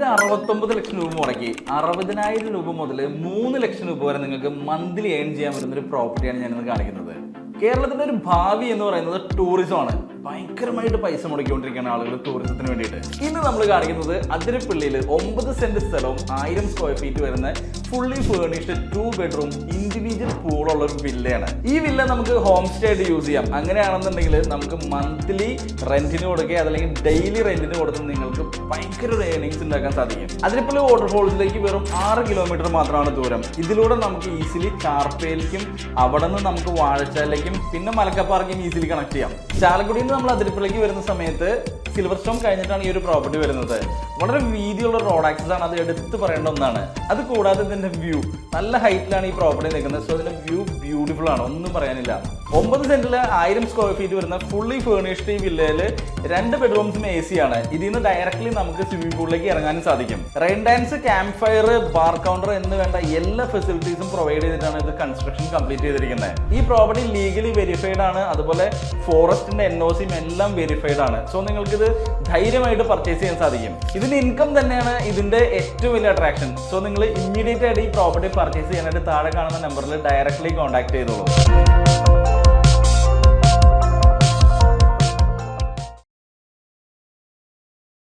69 ലക്ഷം രൂപ മുടക്കി 60,000 രൂപ മുതൽ 3 ലക്ഷം രൂപ വരെ നിങ്ങൾക്ക് മന്ത്ലി ഏൺ ചെയ്യാൻ പറ്റുന്ന ഒരു പ്രോപ്പർട്ടിയാണ് ഞാനിന്ന് കാണിക്കുന്നത്. കേരളത്തിന്റെ ഒരു ഭാവി എന്ന് പറയുന്നത് ടൂറിസമാണ്. ഭയങ്കരമായിട്ട് പൈസ മുടക്കിക്കൊണ്ടിരിക്കുകയാണ് ആളുകൾ ടൂറിസത്തിന് വേണ്ടിയിട്ട്. ഇന്ന് നമ്മൾ കാണിക്കുന്നത് അതിരപ്പള്ളിയിൽ 9 സെന്റ് സ്ഥലവും 1000 സ്ക്വയർ ഫീറ്റ് വരുന്ന ഫുള്ളി ഫേർണിഷ്ഡ് 2 ബെഡ്റൂം ഇൻഡിവിജ്വൽ പൂളുള്ള ഒരു വില്ലയാണ്. ഈ വില്ല നമുക്ക് ഹോം സ്റ്റേ ആയിട്ട് യൂസ് ചെയ്യാം. അങ്ങനെയാണെന്നുണ്ടെങ്കിൽ നമുക്ക് മന്ത്ലി റെന്റിന് കൊടുക്കുക, അതല്ലെങ്കിൽ ഡെയിലി റെന്റിന് കൊടുത്ത് നിങ്ങൾക്ക് ഭയങ്കര ഒരു ഏർണിങ്സ് ഉണ്ടാക്കാൻ സാധിക്കും. അതിരപ്പള്ളി വാട്ടർഫോൾസിലേക്ക് വെറും 6 കിലോമീറ്റർ മാത്രമാണ് ദൂരം. ഇതിലൂടെ നമുക്ക് ഈസിലി ചാർപ്പയിലേക്കും അവിടെ നിന്ന് നമുക്ക് വാഴച്ചാലിലേക്കും പിന്നെ മലക്കപ്പാറയ്ക്കും ഈസിലി കണക്ട് ചെയ്യാം. ചാലക്കുടിയിൽ നിന്ന് നമ്മൾ അതിരപ്പള്ളിക്ക് വരുന്ന സമയത്ത് സിൽവർ സ്റ്റോൺ കഴിഞ്ഞിട്ടാണ് ഈ ഒരു പ്രോപ്പർട്ടി വരുന്നത്. വളരെ വീതിയുള്ള റോഡ് ആക്സസ് ആണ്, അത് എടുത്ത് പറയേണ്ട ഒന്നാണ്. അത് കൂടാതെ ഇതിന്റെ വ്യൂ നല്ല ഹൈറ്റിലാണ് ഈ പ്രോപ്പർട്ടി നിൽക്കുന്നത്. സോ ഇതിന്റെ വ്യൂ ബ്യൂട്ടിഫുൾ ആണ്, ഒന്നും പറയാനില്ല. 9 സെന്റിൽ 1000 സ്ക്വയർ ഫീറ്റ് വരുന്ന ഫുള്ളി ഫേർണിഷ്ഡ് ഈ വില്ലയിൽ 2 ബെഡ്റൂംസും AC ആണ്. ഇതിൽ നിന്ന് ഡയറക്ട്ലി നമുക്ക് സ്വിമ്മിംഗ് പൂളിലേക്ക് ഇറങ്ങാനും സാധിക്കും. Rain dance, camp fire, bar counter എന്ന് വേണ്ട എല്ലാ ഫെസിലിറ്റീസും പ്രൊവൈഡ് ചെയ്തിട്ടാണ് ഇത് കൺസ്ട്രക്ഷൻ കംപ്ലീറ്റ് ചെയ്തിരിക്കുന്നത്. ഈ പ്രോപ്പർട്ടി ലീഗലി വെരിഫൈഡ് ആണ്, അതുപോലെ ഫോറസ്റ്റിന്റെ NOCയും എല്ലാം വെരിഫൈഡ് ആണ്. സോ നിങ്ങൾക്ക് ഇത് ധൈര്യമായിട്ട് പർച്ചേസ് ചെയ്യാൻ സാധിക്കും. ഇതിന്റെ ഇൻകം തന്നെയാണ് ഇതിന്റെ ഏറ്റവും വലിയ അട്രാക്ഷൻ. സോ നിങ്ങൾ ഇമ്മീഡിയറ്റ് ആയിട്ട് ഈ പ്രോപ്പർട്ടി പർച്ചേസ് ചെയ്യാനായിട്ട് താഴെ കാണുന്ന നമ്പറിൽ ഡയറക്ട്ലി കോൺടാക്ട് ചെയ്തോളൂ.